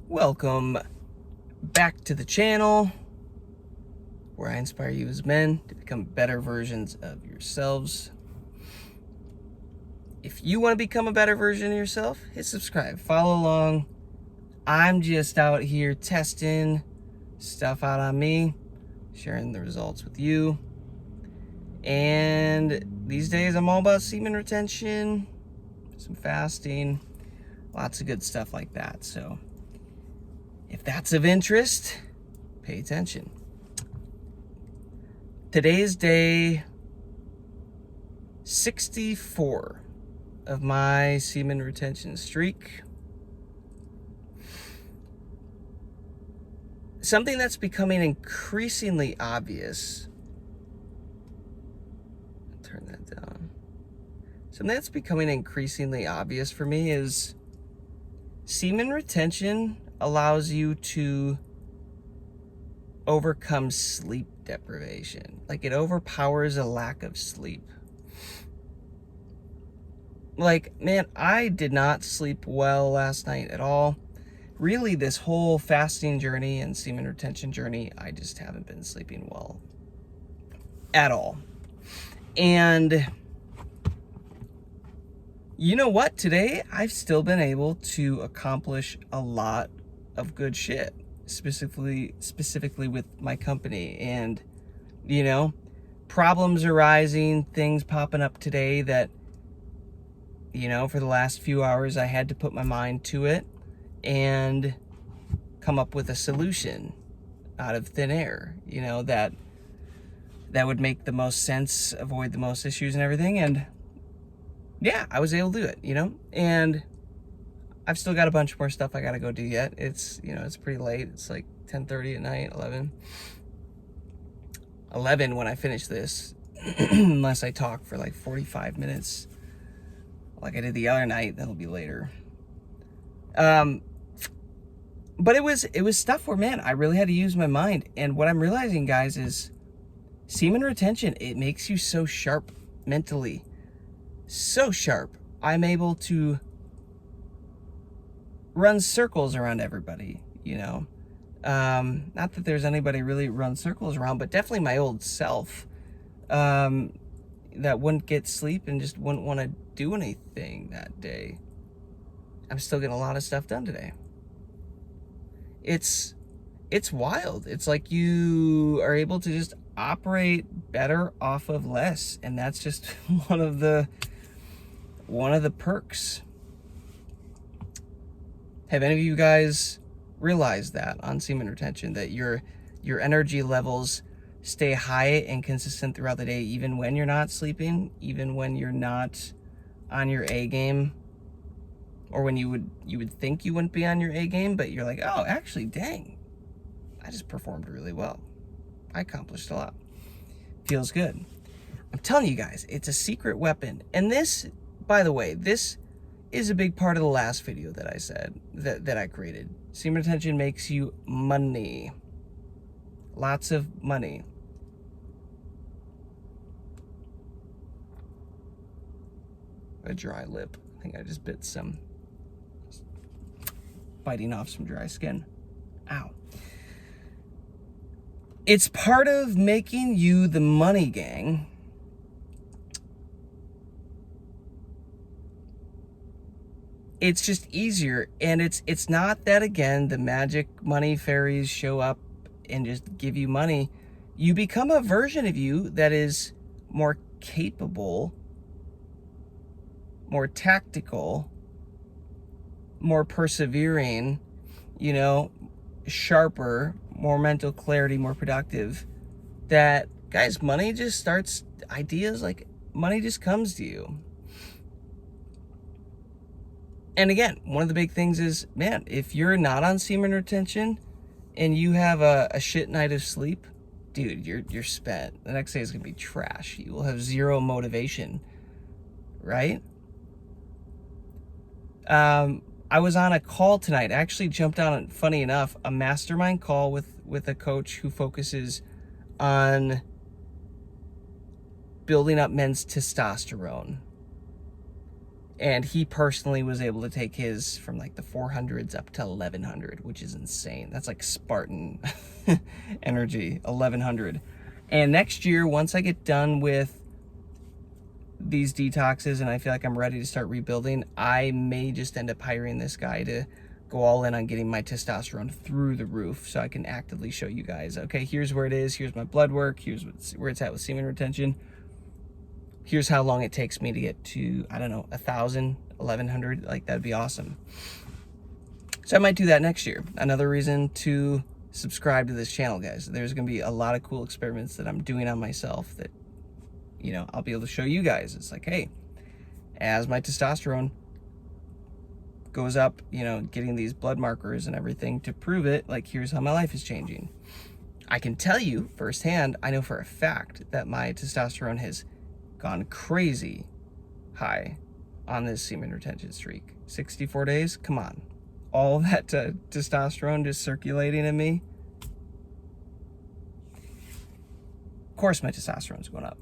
Welcome back to the channel where I inspire you as men to become better versions of yourselves. If you want to become a better version of yourself, hit subscribe, follow along. I'm just out here testing stuff out on me, sharing the results with you. And these days I'm all about semen retention, some fasting, lots of good stuff like that. So if that's of interest, pay attention. Today's day 64 of my semen retention streak. Something that's becoming increasingly obvious. Turn that down. Something that's becoming increasingly obvious for me is semen retention allows you to overcome sleep deprivation. Like, it overpowers a lack of sleep. Like, man, I did not sleep well last night at all. Really, this whole fasting journey and semen retention journey, I just haven't been sleeping well at all. And you know what? Today, I've still been able to accomplish a lot of good shit, specifically with my company. And, you know, problems arising, things popping up today that, you know, for the last few hours, I had to put my mind to it and come up with a solution out of thin air, you know, that would make the most sense, avoid the most issues and everything. And yeah, I was able to do it, you know, and I've still got a bunch more stuff I got to go do yet. It's, you know, it's pretty late. It's like 10:30 at night, 11 when I finish this, unless I talk for like 45 minutes like I did the other night. That'll be later. But it was stuff where, man, I really had to use my mind. And what I'm realizing, guys, is semen retention, it makes you so sharp mentally. So sharp. I'm able to run circles around everybody, you know. Not that there's anybody really run circles around, but definitely my old self that wouldn't get sleep and just wouldn't want to do anything that day. I'm still getting a lot of stuff done today. It's wild. It's like you are able to just operate better off of less, and that's just one of the perks. Have any of you guys realized that on semen retention, that your energy levels stay high and consistent throughout the day, even when you're not sleeping, even when you're not on your A game, or when you would think you wouldn't be on your A game, but you're like, oh, actually, dang, I just performed really well. I accomplished a lot. Feels good. I'm telling you guys, it's a secret weapon. And this, by the way, this is a big part of the last video that I said, that I created. Semen retention makes you money. Lots of money. A dry lip. I think I just bit some, biting off some dry skin. Ow. It's part of making you the money, gang. It's just easier, and it's not that, again, the magic money fairies show up and just give you money. You become a version of you that is more capable, more tactical, more persevering, you know, sharper, more mental clarity, more productive. That, guys, money just starts, ideas, like, money just comes to you. And again, one of the big things is, man, if you're not on semen retention and you have a shit night of sleep, dude, you're spent. The next day is gonna be trash. You will have zero motivation, right? I was on a call tonight. I actually jumped on, funny enough, a mastermind call with a coach who focuses on building up men's testosterone. And he personally was able to take his from like the 400s up to 1100, which is insane. That's like Spartan energy, 1100. And next year, once I get done with these detoxes and I feel like I'm ready to start rebuilding, I may just end up hiring this guy to go all in on getting my testosterone through the roof so I can actively show you guys, okay, here's where it is, here's my blood work, here's where it's at with semen retention, here's how long it takes me to get to, I don't know, 1,000, 1,100, like that'd be awesome. So I might do that next year. Another reason to subscribe to this channel, guys. There's gonna be a lot of cool experiments that I'm doing on myself that, you know, I'll be able to show you guys. It's like, hey, as my testosterone goes up, you know, getting these blood markers and everything to prove it, like here's how my life is changing. I can tell you firsthand, I know for a fact that my testosterone has gone crazy high on this semen retention streak. 64 days, come on. All that testosterone just circulating in me. Of course my testosterone's going up.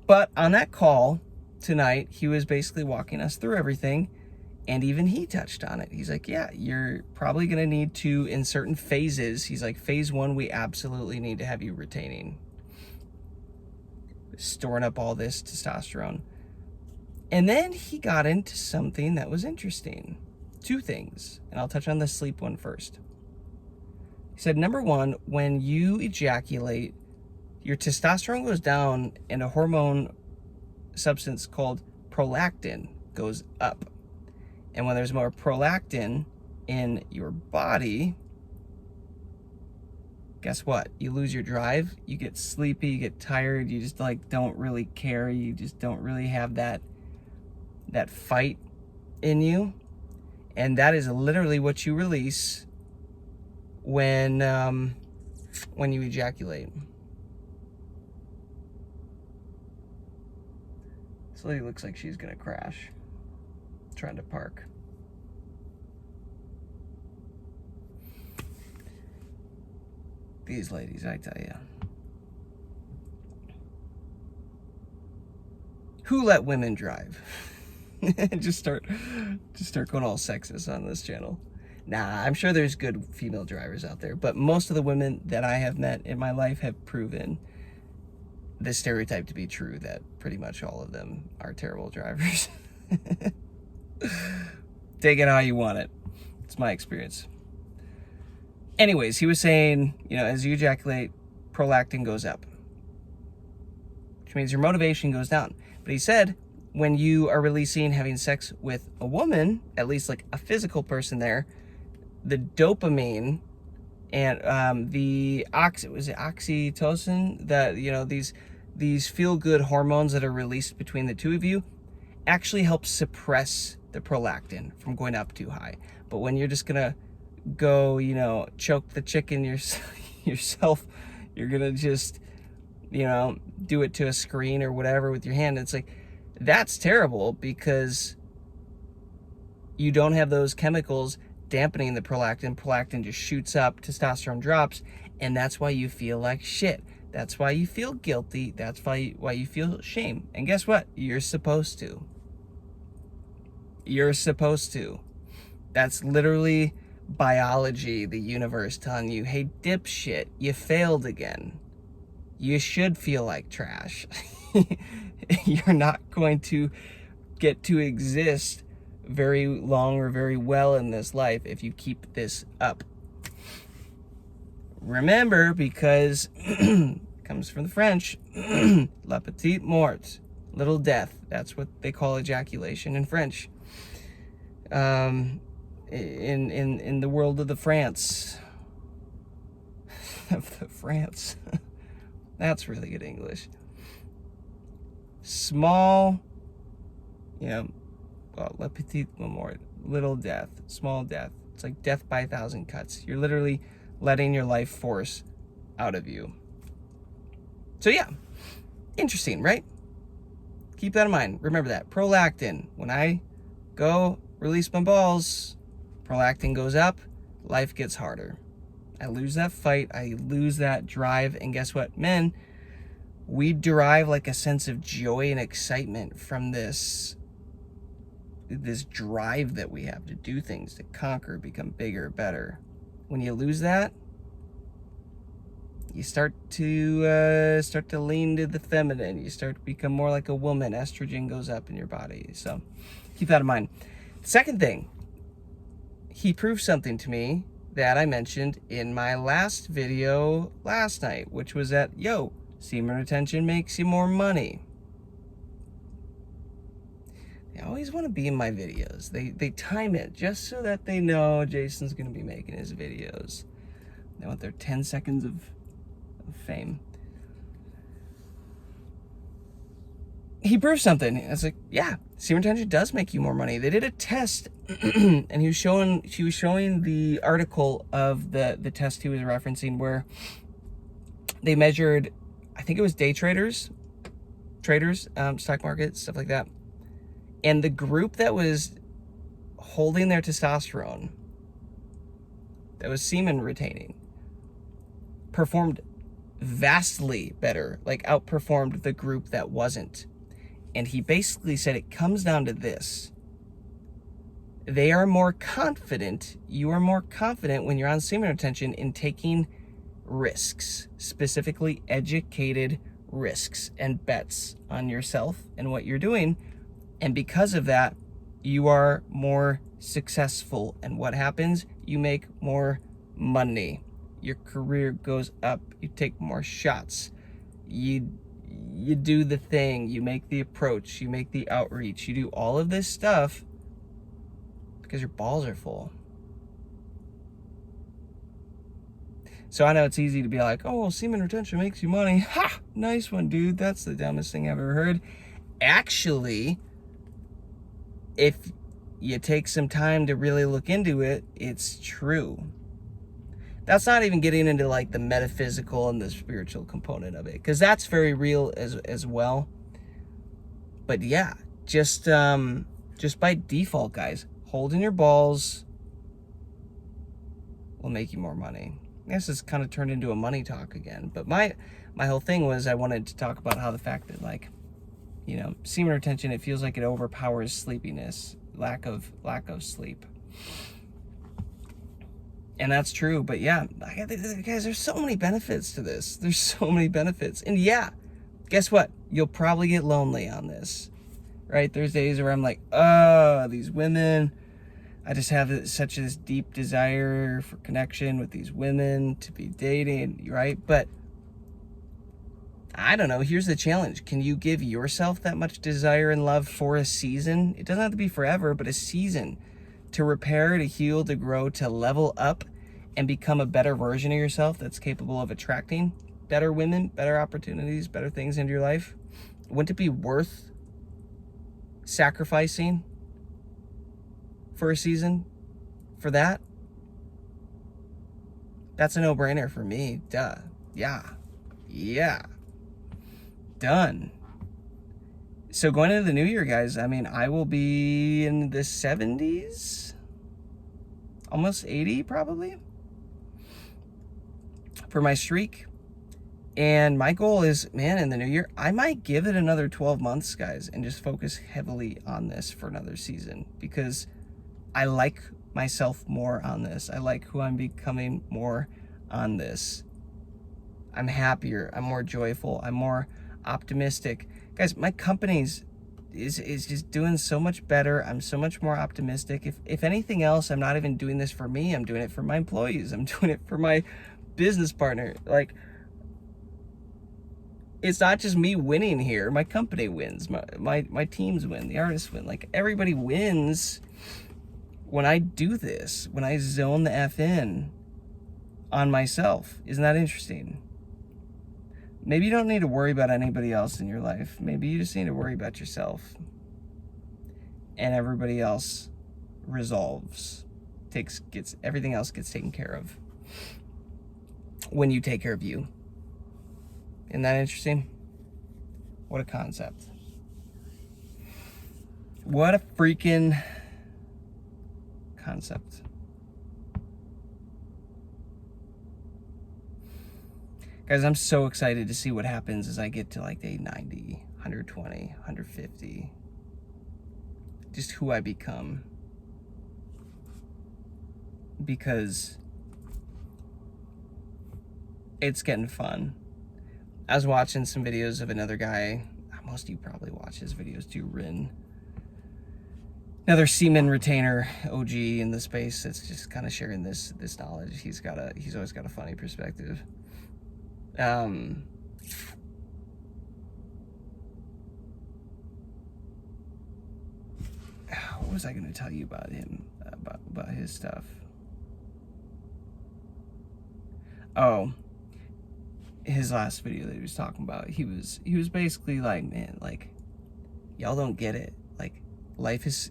But on that call tonight, he was basically walking us through everything, and even he touched on it. He's like, yeah, you're probably going to need to, in certain phases, he's like, phase 1, we absolutely need to have you retaining, storing up all this testosterone. And then he got into something that was interesting. 2 things, and I'll touch on the sleep one first. He said, number 1, when you ejaculate, your testosterone goes down and a hormone substance called prolactin goes up. And when there's more prolactin in your body, guess what? You lose your drive, you get sleepy, you get tired, you just like don't really care, you just don't really have that fight in you. And that is literally what you release when you ejaculate. This lady looks like she's gonna crash, trying to park. These ladies, I tell you. Who let women drive? just start going all sexist on this channel. Nah, I'm sure there's good female drivers out there, but most of the women that I have met in my life have proven the stereotype to be true, that pretty much all of them are terrible drivers. Take it how you want it. It's my experience. Anyways, he was saying, you know, as you ejaculate, prolactin goes up, which means your motivation goes down. But he said, when you are releasing, having sex with a woman, at least like a physical person there, the dopamine and the oxytocin, that, you know, these feel-good hormones that are released between the two of you actually help suppress the prolactin from going up too high. But when you're just gonna go, you know, choke the chicken yourself, you're gonna just, you know, do it to a screen or whatever with your hand. It's like, that's terrible, because you don't have those chemicals dampening the prolactin. Prolactin just shoots up, testosterone drops, and that's why you feel like shit. That's why you feel guilty. That's why you feel shame. And guess what? You're supposed to. You're supposed to. That's literally biology, the universe telling you, hey, dipshit, you failed again. You should feel like trash. You're not going to get to exist very long or very well in this life if you keep this up. Remember, because comes from the French, la petite mort, little death. That's what they call ejaculation in French. In the world of the France. Of the France. That's really good English. Small, you know, well, la petite mort, little death, small death. It's like death by 1,000 cuts. You're literally letting your life force out of you. So yeah, interesting, right? Keep that in mind. Remember that. Prolactin. When I go release my balls, prolactin goes up, life gets harder. I lose that fight, I lose that drive, and guess what? Men, We derive like a sense of joy and excitement from this drive that we have to do things, to conquer, become bigger, better. When you lose that, you start to lean to the feminine. You start to become more like a woman. Estrogen goes up in your body. So keep that in mind. Second thing, he proved something to me that I mentioned in my last video last night, which was that, semen retention makes you more money. They always want to be in my videos. They time it just so that they know Jason's going to be making his videos. They want their 10 seconds of fame. He proved something. I was like, yeah, semen retention does make you more money. They did a test, and she was showing the article of the test he was referencing, where they measured, I think it was day traders, stock market, stuff like that. And the group that was holding their testosterone, that was semen retaining, performed vastly better, like outperformed the group that wasn't. And he basically said it comes down to this. They are more confident, you are more confident when you're on semen retention in taking risks, specifically educated risks and bets on yourself and what you're doing. And because of that, you are more successful. And what happens? You make more money. Your career goes up. You take more shots. You do the thing. You make the approach. You make the outreach. You do all of this stuff because your balls are full. So I know it's easy to be like, oh, semen retention makes you money. Ha! Nice one, dude. That's the dumbest thing I've ever heard. Actually, if you take some time to really look into it, it's true. That's not even getting into like the metaphysical and the spiritual component of it, because that's very real as well. But yeah, just by default, guys, holding your balls will make you more money. I guess it's kind of turned into a money talk again. But my whole thing was I wanted to talk about how the fact that, like, semen retention, it feels like it overpowers sleepiness, lack of sleep. And that's true, but yeah, guys, there's so many benefits to this. There's so many benefits. And yeah, guess what? You'll probably get lonely on this, right? There's days where I'm like, these women, I just have such this deep desire for connection with these women, to be dating, right? But I don't know, here's the challenge. Can you give yourself that much desire and love for a season? It doesn't have to be forever, but a season, to repair, to heal, to grow, to level up and become a better version of yourself that's capable of attracting better women, better opportunities, better things into your life. Wouldn't it be worth sacrificing for a season for that? That's a no-brainer for me. Duh. Yeah. Done. So going into the new year, guys, I mean, I will be in the 70s, almost 80 probably, for my streak. And my goal is, man, in the new year, I might give it another 12 months, guys, and just focus heavily on this for another season, because I like myself more on this. I like who I'm becoming more on this. I'm happier. I'm more joyful. I'm more optimistic. Guys, my company's is just doing so much better. I'm so much more optimistic. If anything else, I'm not even doing this for me. I'm doing it for my employees. I'm doing it for my business partner. Like, it's not just me winning here. My company wins. My teams win. The artists win. Like, everybody wins when I do this, when I zone the F in on myself. Isn't that interesting? Maybe you don't need to worry about anybody else in your life. Maybe you just need to worry about yourself. And everybody else resolves. Everything else gets taken care of when you take care of you. Isn't that interesting? What a concept. What a freaking concept. Guys, I'm so excited to see what happens as I get to like day 90, 120, 150. Just who I become. Because it's getting fun. I was watching some videos of another guy. Most of you probably watch his videos too, Rin. Another semen retainer OG in the space that's just kind of sharing this knowledge. He's always got a funny perspective. What was I going to tell you about him, about his stuff? Oh, his last video that he was talking about, he was basically like, man, like, y'all don't get it. Like, life is,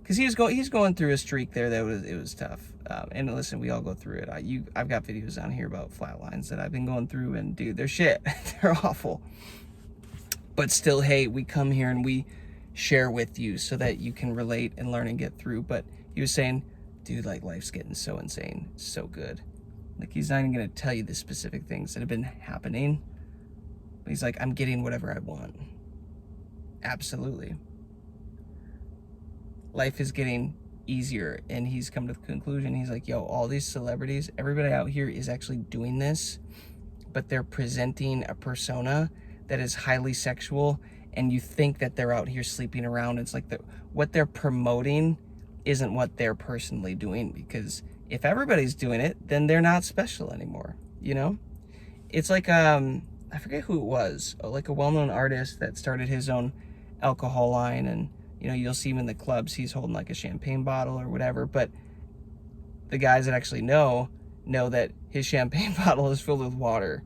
because he's going through a streak there that was tough. And listen, we all go through it. I've got videos on here about flatlines that I've been going through, and dude, they're shit. They're awful. But still, hey, we come here and we share with you so that you can relate and learn and get through. But he was saying, dude, like, life's getting so insane, so good. Like, he's not even gonna tell you the specific things that have been happening. But he's like, I'm getting whatever I want. Absolutely. Life is getting easier, and he's come to the conclusion, he's like, yo, all these celebrities, everybody out here is actually doing this, but they're presenting a persona that is highly sexual, and you think that they're out here sleeping around. It's like what they're promoting isn't what they're personally doing, because if everybody's doing it, then they're not special anymore, you know? It's like, I forget who it was, like a well-known artist that started his own alcohol line, and you know, you'll see him in the clubs, he's holding like a champagne bottle or whatever, but the guys that actually know that his champagne bottle is filled with water,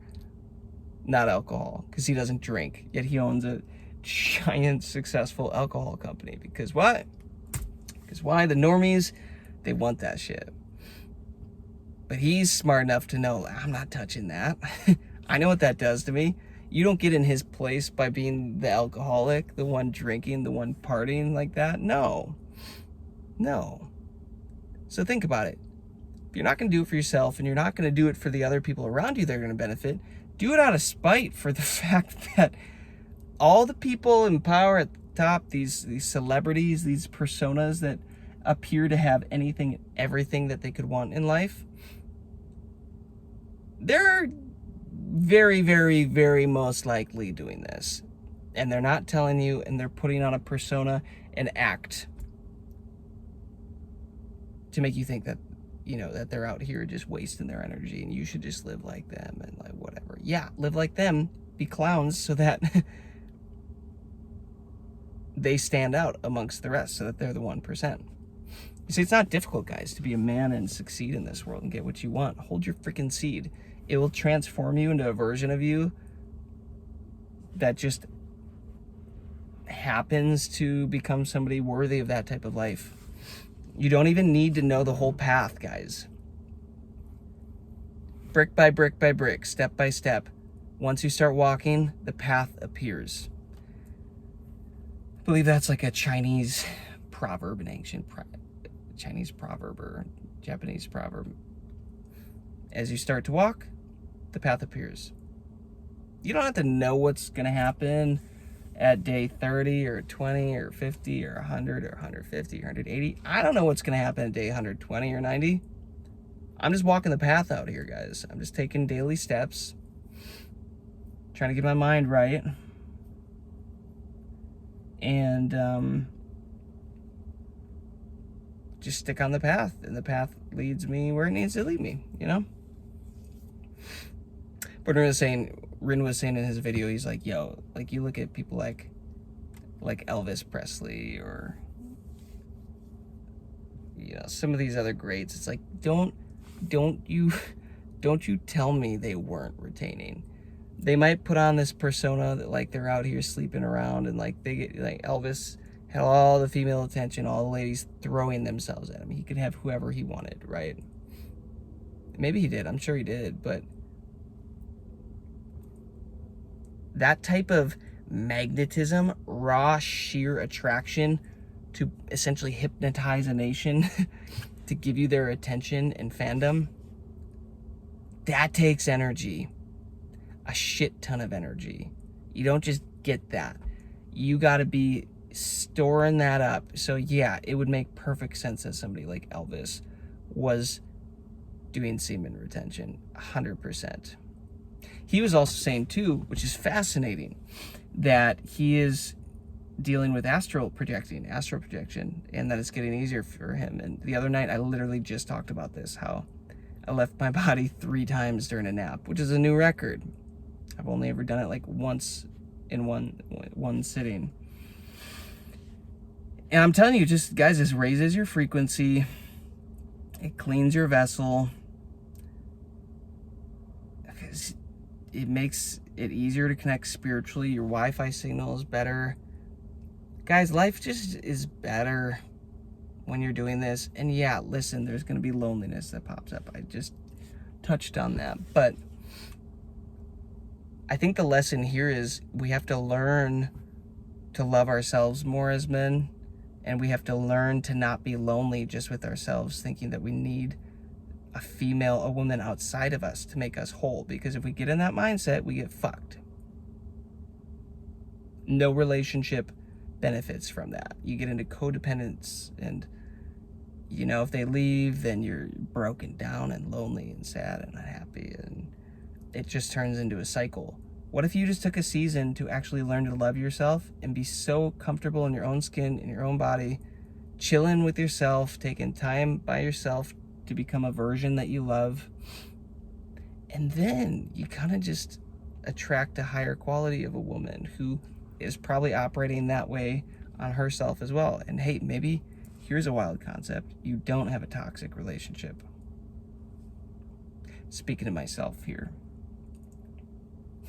not alcohol, because he doesn't drink, yet he owns a giant successful alcohol company. Because what? Because why? The normies, they want that shit. But he's smart enough to know, I'm not touching that. I know what that does to me. You don't get in his place by being the alcoholic, the one drinking, the one partying like that. No. So think about it. If you're not going to do it for yourself, and you're not going to do it for the other people around you that are going to benefit, do it out of spite for the fact that all the people in power at the top, these celebrities, these personas that appear to have anything, everything that they could want in life, they're very, very, very most likely doing this. And they're not telling you, and they're putting on a persona and act to make you think that, you know, that they're out here just wasting their energy and you should just live like them and like whatever. Yeah, live like them, be clowns so that they stand out amongst the rest, so that they're the 1%. You see, it's not difficult, guys, to be a man and succeed in this world and get what you want. Hold your freaking seed. It will transform you into a version of you that just happens to become somebody worthy of that type of life. You don't even need to know the whole path, guys. Brick by brick by brick, step by step. Once you start walking, the path appears. I believe that's like a Chinese proverb, an ancient Chinese proverb or Japanese proverb. As you start to walk, the path appears. You don't have to know what's going to happen at day 30 or 20 or 50 or 100 or 150 or 180. I don't know what's going to happen at day 120 or 90. I'm just walking the path out here, guys. I'm just taking daily steps, trying to get my mind right, and just stick on the path, and the path leads me where it needs to lead me, you know? But Rin was saying in his video, he's like, yo, like, you look at people like Elvis Presley or, you know, some of these other greats. It's like, don't you tell me they weren't retaining. They might put on this persona that like they're out here sleeping around, and like they get, like Elvis had all the female attention, all the ladies throwing themselves at him. He could have whoever he wanted, right? Maybe he did. I'm sure he did, but that type of magnetism, raw, sheer attraction to essentially hypnotize a nation to give you their attention and fandom, that takes energy. a shit ton of energy. You don't just get that. You got to be storing that up. So yeah, it would make perfect sense that somebody like Elvis was doing semen retention, 100%. He was also saying too, which is fascinating, that he is dealing with astral projection, and that it's getting easier for him. And the other night, I literally just talked about this, how I left my body 3 times during a nap, which is a new record. I've only ever done it like once in one sitting. And I'm telling you, just guys, this raises your frequency. It cleans your vessel. It makes it easier to connect spiritually. Your Wi-Fi signal is better. Guys, life just is better when you're doing this. And yeah, listen, there's going to be loneliness that pops up. I just touched on that. But I think the lesson here is we have to learn to love ourselves more as men. And we have to learn to not be lonely just with ourselves, thinking that we need a woman outside of us to make us whole. Because if we get in that mindset, we get fucked. No relationship benefits from that. You get into codependence, and you know, if they leave, then you're broken down and lonely and sad and unhappy, and it just turns into a cycle. What if you just took a season to actually learn to love yourself and be so comfortable in your own skin, in your own body, chilling with yourself, taking time by yourself to become a version that you love, and then you kind of just attract a higher quality of a woman who is probably operating that way on herself as well. And hey, maybe here's a wild concept: you don't have a toxic relationship. Speaking to myself here.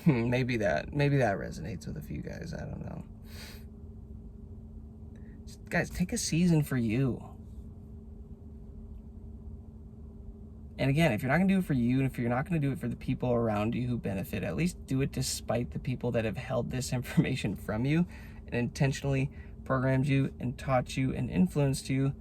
Maybe that resonates with a few guys. I don't know. Just, guys, take a season for you. And again, if you're not going to do it for you, and if you're not going to do it for the people around you who benefit, at least do it despite the people that have held this information from you and intentionally programmed you and taught you and influenced you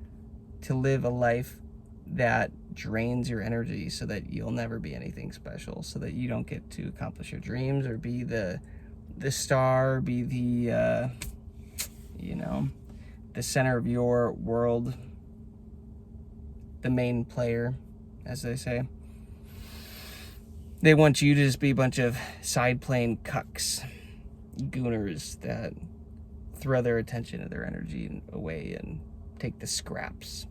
to live a life that drains your energy, so that you'll never be anything special, so that you don't get to accomplish your dreams or be the star, be the the center of your world, the main player, as they say. They want you to just be a bunch of side plane cucks, gooners that throw their attention and their energy away and take the scraps.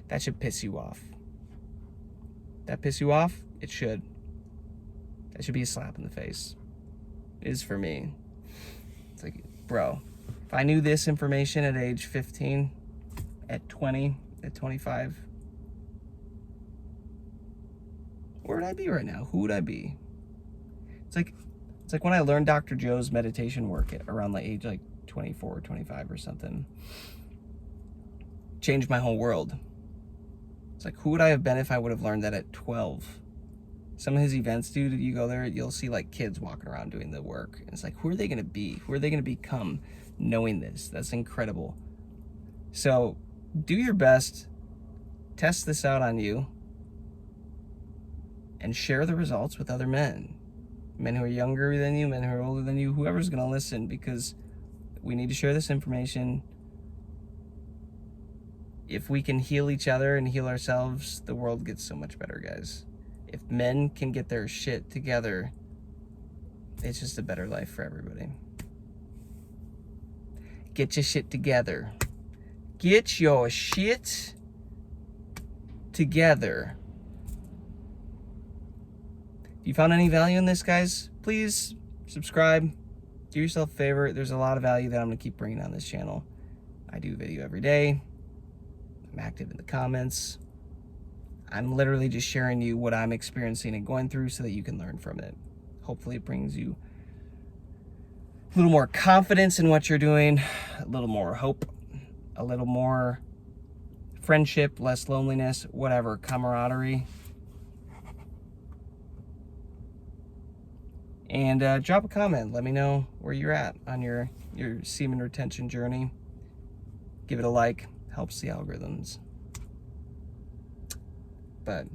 That should piss you off. That piss you off? It should. That should be a slap in the face. It is for me. It's like, bro, if I knew this information at age 15, at 20, at 25, where would I be right now? Who would I be? It's like when I learned Dr. Joe's meditation work at around the age like 24, 25 or something. Changed my whole world. It's like, who would I have been if I would have learned that at 12? Some of his events, dude, you go there, you'll see like kids walking around doing the work. And it's like, who are they going to be? Who are they going to become knowing this? That's incredible. So do your best. Test this out on you. And share the results with other men. Men who are younger than you, men who are older than you, whoever's going to listen, because we need to share this information. If we can heal each other and heal ourselves, the world gets so much better, guys. If men can get their shit together, it's just a better life for everybody. Get your shit together. Get your shit together. If you found any value in this, guys, please subscribe. Do yourself a favor. There's a lot of value that I'm going to keep bringing on this channel. I do video every day. I'm active in the comments. I'm literally just sharing you what I'm experiencing and going through so that you can learn from it. Hopefully it brings you a little more confidence in what you're doing, a little more hope, a little more friendship, less loneliness, whatever, camaraderie. And drop a comment. Let me know where you're at on your semen retention journey. Give it a like. Helps the algorithms. But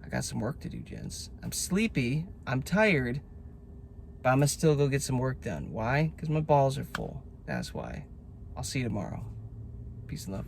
I got some work to do, gents. I'm sleepy, I'm tired, but I'm gonna still go get some work done. Why? Because my balls are full. That's why. I'll see you tomorrow. Peace and love.